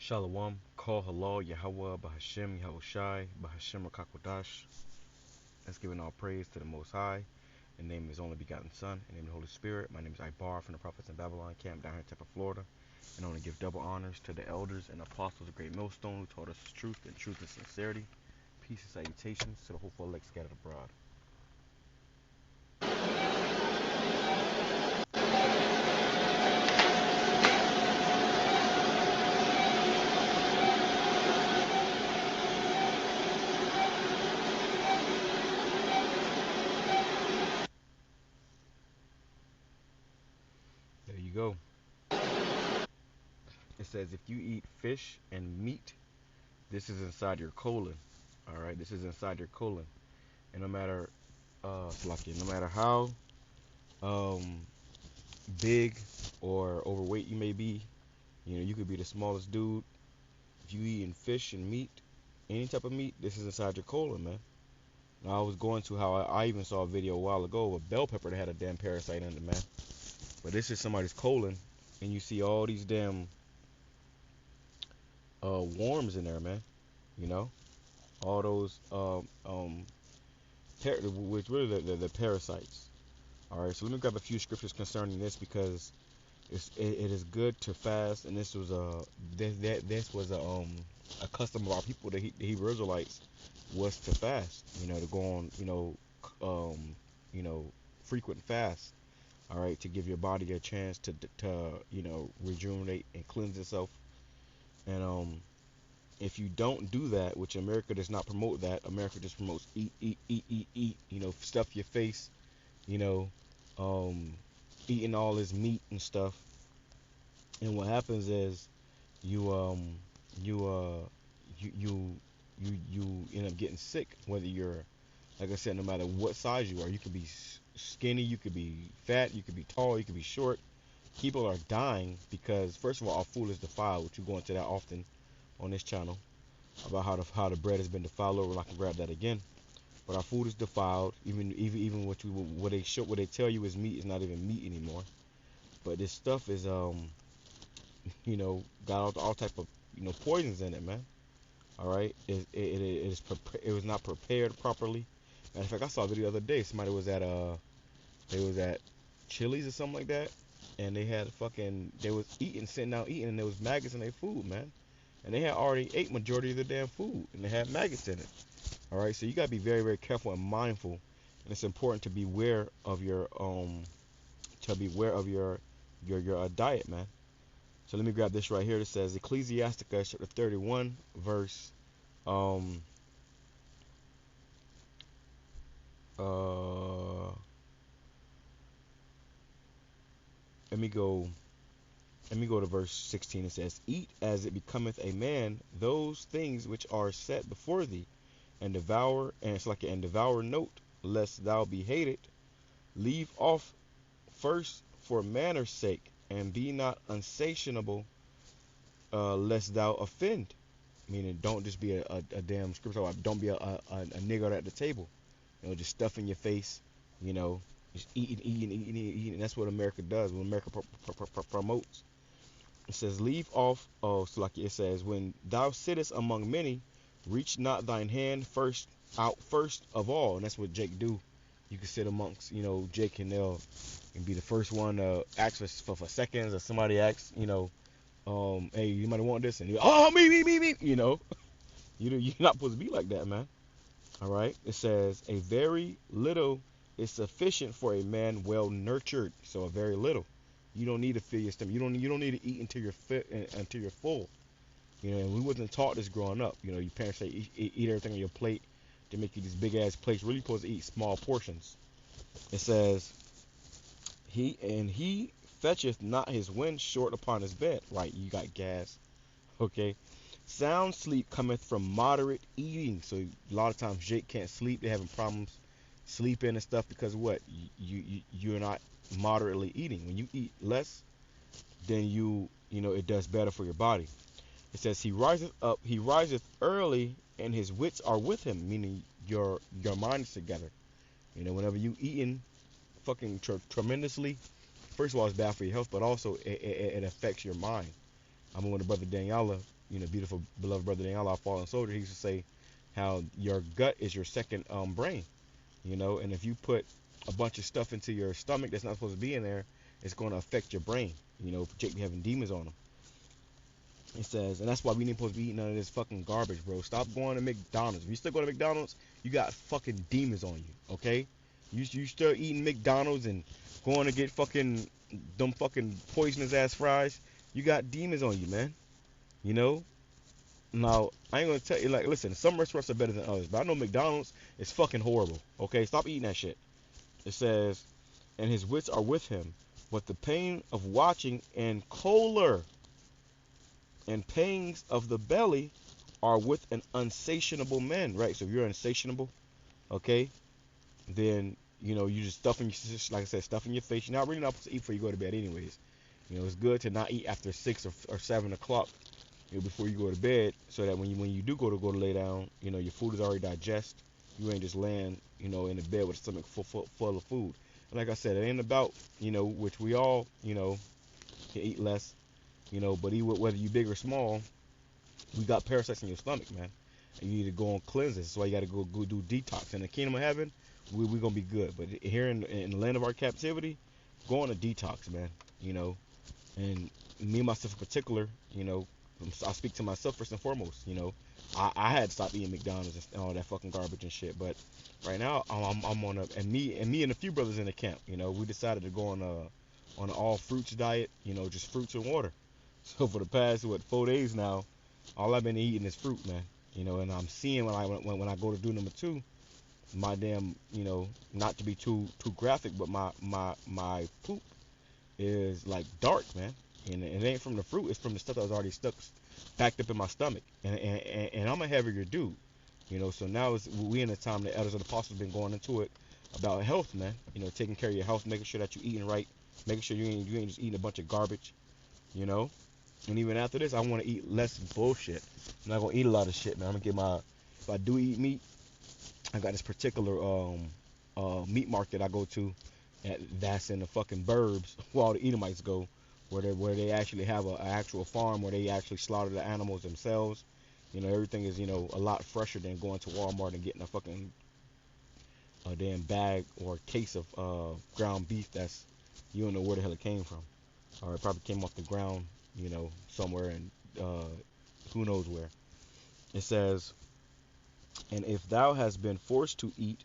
Shalom, call halal, YAHAWAH, BAHASHAM, YAHAWASHI, BAHASHAM or QADASH. Let's give all praise to the Most High. In the name of His only begotten Son, in the name of the Holy Spirit. My name is Ibar from the Prophets in Babylon, camp down here in Tampa, Florida. And I want to give double honors to the elders and apostles of Great Millstone who taught us truth and truth and sincerity. Peace and salutations to the hopeful elect scattered abroad. There you go. It says if you eat fish and meat, this is inside your colon. Alright, this is inside your colon. And no matter no matter how big or overweight you may be, you could be the smallest dude. If you eating fish and meat, any type of meat, this is inside your colon, man. Now I was going to how I even saw a video a while ago of a bell pepper that had a damn parasite in it, man. But this is somebody's colon, and you see all these damn worms in there, man. All those which really the parasites. All right, so let me grab a few scriptures concerning this because it is good to fast, and this was a custom of our people, the Hebrew Israelites, was to fast. To go on frequent fast. All right, to give your body a chance to rejuvenate and cleanse itself. And if you don't do that, which America does not promote that, America just promotes eat, eat, eat, eat, eat. Stuff your face. Eating all this meat and stuff. And what happens is you end up getting sick, whether you're, like I said, no matter what size you are. You could be skinny, you could be fat, you could be tall, you could be short. People are dying because, first of all, our food is defiled, which we go into that often on this channel about how the bread has been defiled over. I can grab that again. But our food is defiled. Even what they tell you is meat is not even meat anymore. But this stuff is got all type of poisons in it, man. All right, it was not prepared properly. Matter of fact, I saw a video the other day. Somebody was at Chili's or something like that, and they was sitting down eating, and there was maggots in their food, man. And they had already ate majority of the damn food, and they had maggots in it. All right, so you gotta be very, very careful and mindful, and it's important to be aware of your diet, man. So let me grab this right here. It says Ecclesiasticus chapter 31, verse let me go to verse 16. It says, "Eat as it becometh a man those things which are set before thee, and devour, and devour note, lest thou be hated. Leave off first for manner's sake, and be not unsatiable, lest thou offend." Meaning, don't just be a damn scripture. Don't be a nigger at the table. Just stuff in your face. Just eating. That's what America does. What America promotes. It says, "Leave off." Oh, so like it says, "When thou sittest among many, reach not thine hand first of all." And that's what Jake do. You can sit amongst, Jake and be the first one to ask for seconds, or somebody asks, hey, you might want this, and me. You're not supposed to be like that, man. All right. It says, "A very little is sufficient for a man well nurtured." So a very little. You don't need to fill your stomach. You don't need to eat until you're fit, until you're full. And we wasn't taught this growing up. Your parents say eat everything on your plate. They make you these big ass plates. Really supposed to eat small portions. It says, he fetcheth not his wind short upon his bed. Right, you got gas. Okay. "Sound sleep cometh from moderate eating." So a lot of times Jake can't sleep. They're having problems sleeping and stuff because what? You're not moderately eating. When you eat less, then it does better for your body. It says, "He riseth early, and his wits are with him," meaning your mind is together. Whenever you eating fucking tremendously, first of all, it's bad for your health, but also it affects your mind. I remember when the brother Daniela, beautiful beloved brother Daniela, our fallen soldier, he used to say how your gut is your second brain, and if you put a bunch of stuff into your stomach that's not supposed to be in there, it's going to affect your brain. Particularly having demons on them. It says, and that's why we ain't supposed to be eating none of this fucking garbage, bro. Stop going to McDonald's. If you still go to McDonald's, you got fucking demons on you, okay? You still eating McDonald's and going to get them fucking poisonous ass fries. You got demons on you, man. You know? Now, I ain't gonna tell you, like, listen, some restaurants are better than others, but I know McDonald's is fucking horrible, okay? Stop eating that shit. It says, and his wits are with him, but the pain of watching and choler and pangs of the belly are with an unsatiable man, right? So if you're insatiable, okay, then you just stuffing, like I said, stuffing your face. You're not really not supposed to eat before you go to bed, anyways. It's good to not eat after 6 or 7 o'clock, before you go to bed, so that when you do go to lay down, your food is already digested. You ain't just laying, in the bed with a stomach full of food. And like I said, it ain't about, which we all, can eat less, but whether you big or small, we got parasites in your stomach, man. And you need to go on cleanses. That's why you got to go do detox. In the kingdom of heaven, we're going to be good. But here in the land of our captivity, go on a detox, man. And me, myself in particular, I speak to myself first and foremost. I had to stop eating McDonald's and all that fucking garbage and shit. But right now, I'm on and me and a few brothers in the camp, we decided to go on an all fruits diet, just fruits and water. So for the past 4 days now, all I've been eating is fruit, man. And I'm seeing when I go to do number 2, my damn, not to be too graphic, but my poop is like dark, man. And it ain't from the fruit, it's from the stuff that was already backed up in my stomach. And I'm a heavier dude, so now we in a time the elders of the apostles been going into it about health, man. Taking care of your health, making sure that you're eating right, making sure you ain't just eating a bunch of garbage, And even after this, I want to eat less bullshit. I'm not gonna eat a lot of shit, man. I'm gonna get if I do eat meat, I got this particular meat market I go to that's in the fucking burbs where all the Edomites go, where they actually have an actual farm where they actually slaughter the animals themselves. Everything is a lot fresher than going to Walmart and getting a damn bag or case of ground beef that's you don't know where the hell it came from, or it probably came off the ground, somewhere and who knows where. It says, and if thou hast been forced to eat,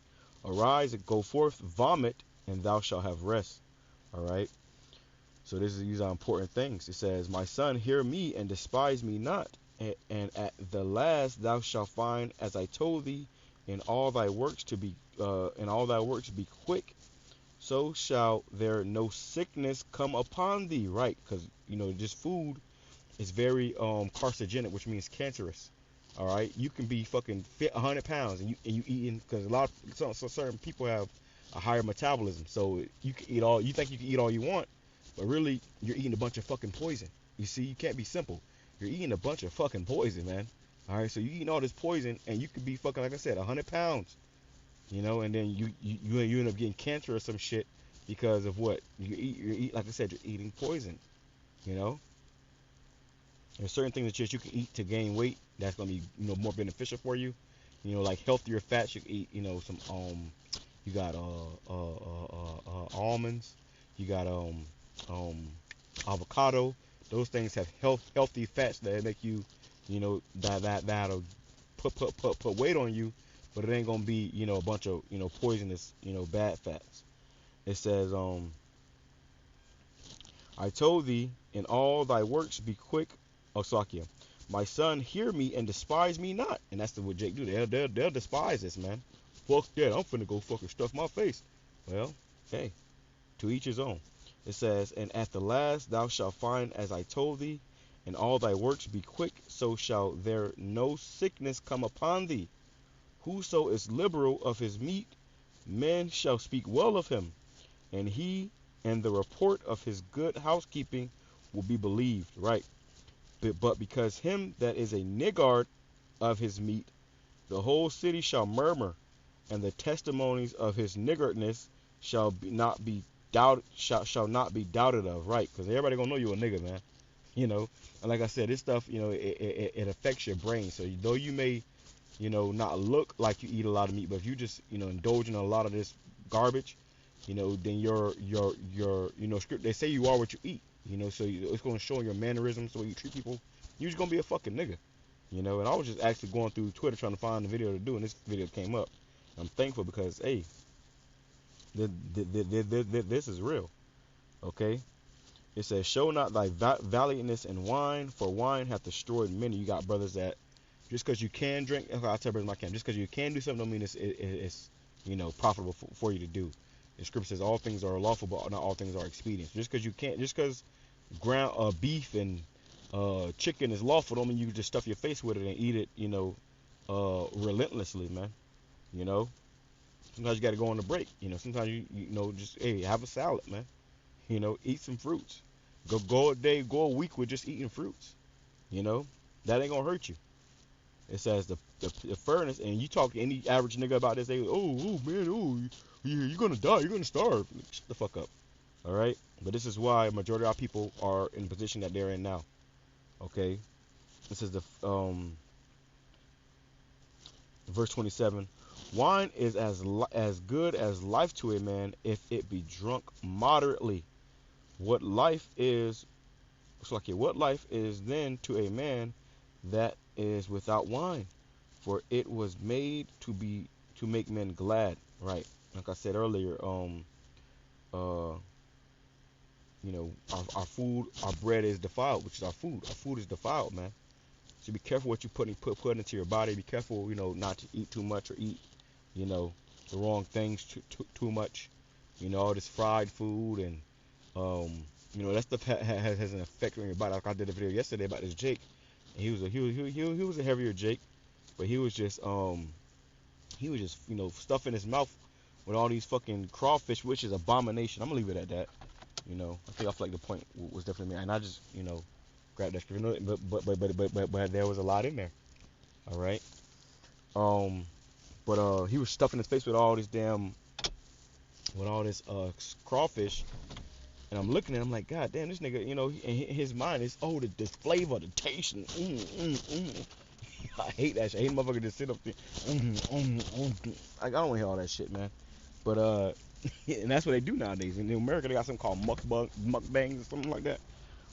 arise and go forth, vomit, and thou shalt have rest. All right. So these are important things. It says, my son, hear me and despise me not, and at the last thou shalt find, as I told thee, in all thy works to be quick, so shall there no sickness come upon thee. Right? Because just food is very carcinogenic, which means cancerous. All right, you can be fucking fit 100 pounds and you eating, because certain people have a higher metabolism, so you think you can eat all you want, but really you're eating a bunch of fucking poison. You see, you can't be simple. You're eating a bunch of fucking poison, man. All right, so you eating all this poison and you could be fucking, like I said, 100 pounds, and then you end up getting cancer or some shit because of what you eat. Like I said, you're eating poison. There's certain things that you can eat to gain weight that's gonna be more beneficial for you. Like healthier fats. You can eat some you got almonds. You got avocado. Those things have healthy fats that make you that'll put weight on you, but it ain't gonna be a bunch of poisonous bad fats. It says I told thee in all thy works be quick. Osakia, my son, hear me and despise me not. And that's what Jake do. They'll despise this, man. Fuck that. I'm finna go fucking stuff my face. Well, hey, to each his own. It says, and at the last thou shalt find as I told thee, and all thy works be quick, so shall there no sickness come upon thee. Whoso is liberal of his meat, men shall speak well of him, and he and the report of his good housekeeping will be believed. Right. But because him that is a niggard of his meat, the whole city shall murmur, and the testimonies of his niggardness shall not be doubted of. Right? Because everybody gonna know you a nigga, man. You know, and like I said, this stuff, it affects your brain. So though you may, not look like you eat a lot of meat, but if you just, indulge in a lot of this garbage, then script, they say you are what you eat. So it's going to show in your mannerisms, the way you treat people. You're just going to be a fucking nigga. And I was just actually going through Twitter trying to find the video to do, and this video came up. I'm thankful because, hey, this is real. Okay? It says, show not thy valiantness in wine, for wine hath destroyed many. You got brothers that, just because you can drink, I tell brothers in my camp, just because you can do something don't mean it's profitable for you to do. The scripture says all things are lawful, but not all things are expedient. Just because ground beef and chicken is lawful don't mean you can just stuff your face with it and eat it, relentlessly, man. Sometimes you got to go on a break. Sometimes you just, hey, have a salad, man. Eat some fruits. Go a day, go a week with just eating fruits. That ain't gonna hurt you. It says the furnace, and you talk to any average nigga about this, they go, oh man, you're gonna die, you're gonna starve. Shut the fuck up. All right. But this is why a majority of our people are in the position that they're in now. Okay. This is the verse 27. Wine is as good as life to a man if it be drunk moderately. What life is then to a man that is without wine? For it was made to make men glad. Right. Like I said earlier, our food, our bread is defiled, which is our food. Our food is defiled, man. So be careful what you put into your body. Be careful, not to eat too much or eat, the wrong things too much. All this fried food and that stuff has an effect on your body. Like I did a video yesterday about this Jake, and he was a heavier Jake, but he was just stuffing his mouth with all these fucking crawfish, which is abomination. I'm gonna leave it at that. I feel like the point was definitely me, and I just grabbed that scripture, but there was a lot in there. All right. But he was stuffing his face with all this crawfish. And I'm looking at him like, God damn, this nigga, in his mind is, the flavor, the taste, I hate that shit. I hate motherfucker just sit up there, Like, I don't want to hear all that shit, man. But, and that's what they do nowadays. In America, they got something called mukbangs or something like that.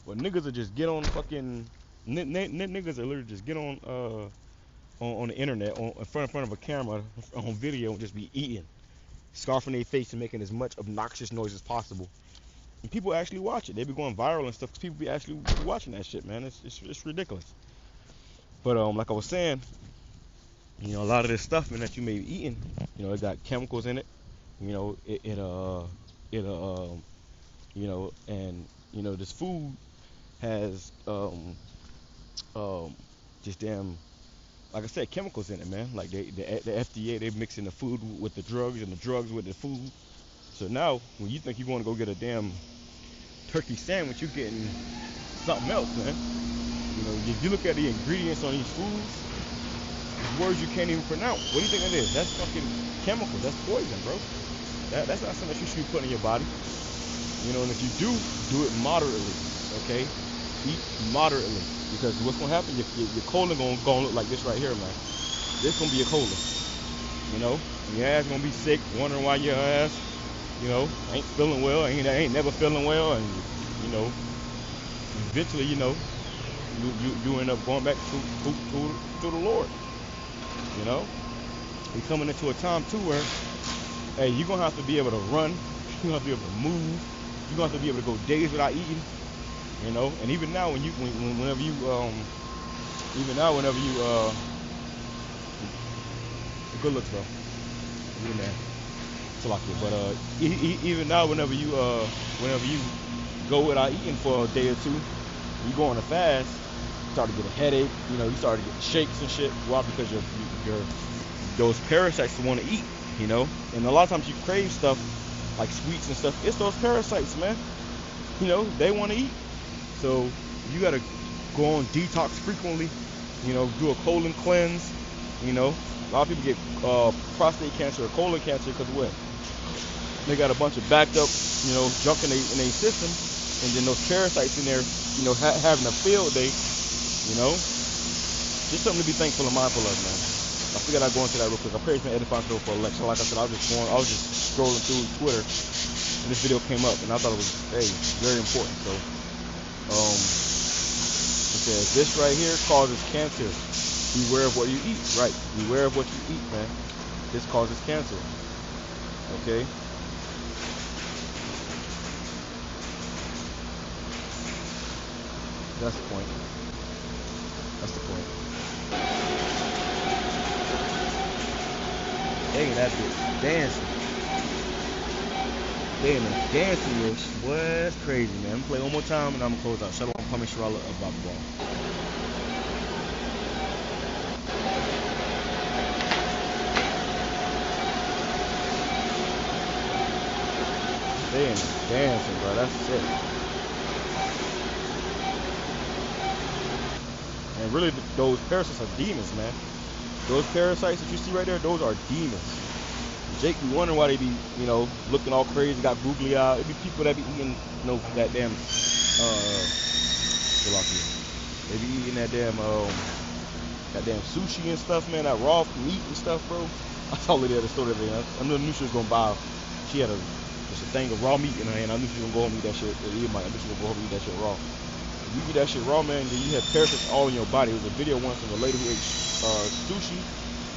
But niggas will just get on fucking, niggas will literally just get on the internet, in front of a camera, on video, and just be eating, scarfing their face and making as much obnoxious noise as possible. And people actually watch it. They be going viral and stuff because people be actually watching that shit, man. It's ridiculous. But like I was saying, a lot of this stuff, man, that you may be eating, it got chemicals in it. This food has just damn, like I said, chemicals in it, man. Like the FDA, they mixing the food with the drugs and the drugs with the food. So now, when you think you want to go get a damn turkey sandwich, you're getting something else, man. If you look at the ingredients on these foods, these words you can't even pronounce. What do you think it is? That's fucking chemicals. That's poison, bro. That's not something that you should be putting in your body. And if you do it moderately, okay? Eat moderately. Because what's going to happen, your colon going to look like this right here, man. This going to be your colon. And your ass going to be sick, wondering why your ass ain't feeling well, ain't never feeling well, and eventually, you end up going back to the Lord. We're coming into a time too where, hey, you're gonna have to be able to run, you're gonna have to be able to move, you're gonna have to be able to go days without eating, And even now, whenever you good looks, bro. You're the man. But even now, whenever you go without eating for a day or two, you go on a fast, you start to get a headache, you start to get shakes and shit. Why? Because those parasites want to eat, And a lot of times you crave stuff like sweets and stuff. It's those parasites, man. They want to eat. So you gotta go on detox frequently. Do a colon cleanse. A lot of people get prostate cancer or colon cancer because of what? They got a bunch of backed up, junk in their system, and then those parasites in there having a field day, just something to be thankful and mindful of, man. I figured I'd go into that real quick. I prayed for edifying for a lecture. Like I said, I was just scrolling through Twitter, and this video came up, and I thought it was, very important. So, it says, this right here causes cancer. Beware of what you eat. Right. Beware of what you eat, man. This causes cancer. Okay. That's the point. That's the point. Dang, that bitch dancing. Damn, the dancing is what's crazy, man. I'm gonna play one more time and I'm gonna close out. Shalom, Kwame Sharala about the ball. Damn, dancing, bro. That's sick. And really, those parasites are demons, man. Those parasites that you see right there, those are demons. Jake be wondering why they be, looking all crazy, got googly eyes. It be people that be eating, that damn, they be eating that damn sushi and stuff, man. That raw meat and stuff, bro. I saw Lydia at the store today. I knew she was gonna buy. She had just a thing of raw meat in her hand. I knew she was gonna go home and eat that shit. I knew she was gonna go home and eat that shit raw. If you eat that shit raw, man, then you have parasites all in your body. There was a video once of a lady who ate sushi,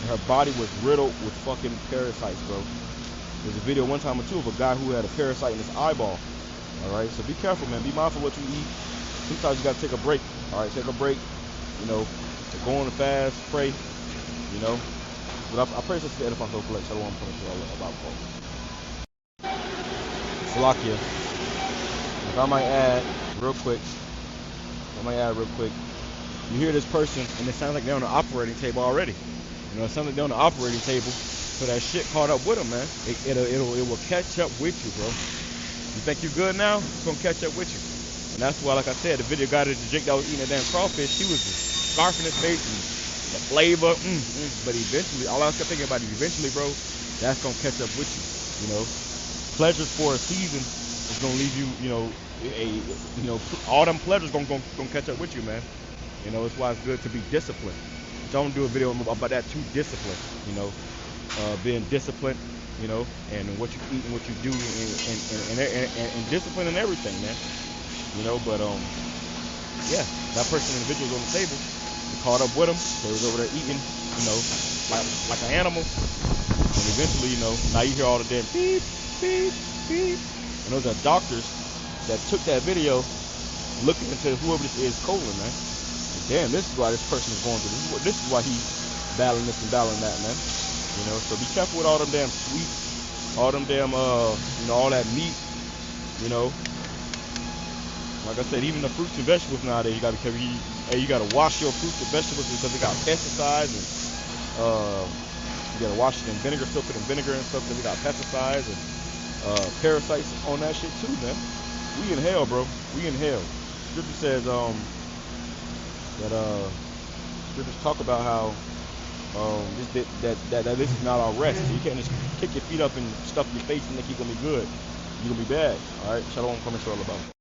and her body was riddled with fucking parasites, bro. There's a video one time or two of a guy who had a parasite in his eyeball. All right, so be careful, man. Be mindful of what you eat. Sometimes you gotta take a break. All right, take a break. Go on a fast, pray. But I pray since the edifying soul collect. Shalom, about Salakia. If I might add real quick, you hear this person and it sounds like they're on the operating table already. It sounds like they're on the operating table, so that shit caught up with them, man. It will catch up with you, bro. You think you're good now? It's gonna catch up with you. And that's why, like I said, the video guy that the Jake that was eating that damn crawfish, he was just scarfing his face and the flavor, but eventually, all I kept thinking about is eventually, bro, that's gonna catch up with you. Pleasures for a season is gonna leave you, all them pleasures gonna catch up with you, man. It's why it's good to be disciplined. So I'm gonna do a video about that too, discipline. Being disciplined, and what you eat and what you do, and discipline and everything, man. But yeah, that person, individual on the table, they caught up with them. They was over there eating, like an animal. And eventually, now you hear all the damn beep, beep, beep. And those are doctors that took that video, looking into whoever this is colon, man. And damn, this is why this person is going through. This is why he's battling this and battling that, man. So be careful with all them damn sweets, all them damn, all that meat, Like I said, even the fruits and vegetables nowadays, you gotta be careful. You gotta wash your fruits and vegetables because they got pesticides, and you gotta wash it in vinegar, soak it in vinegar and stuff because they got pesticides and parasites on that shit too, man. We in hell, bro. We in hell. Scripture says that scriptures talk about how that this is not our rest. So you can't just kick your feet up and stuff your face and think you're gonna be good. You're gonna be bad. All right. Shalom, Kwame Sharala about.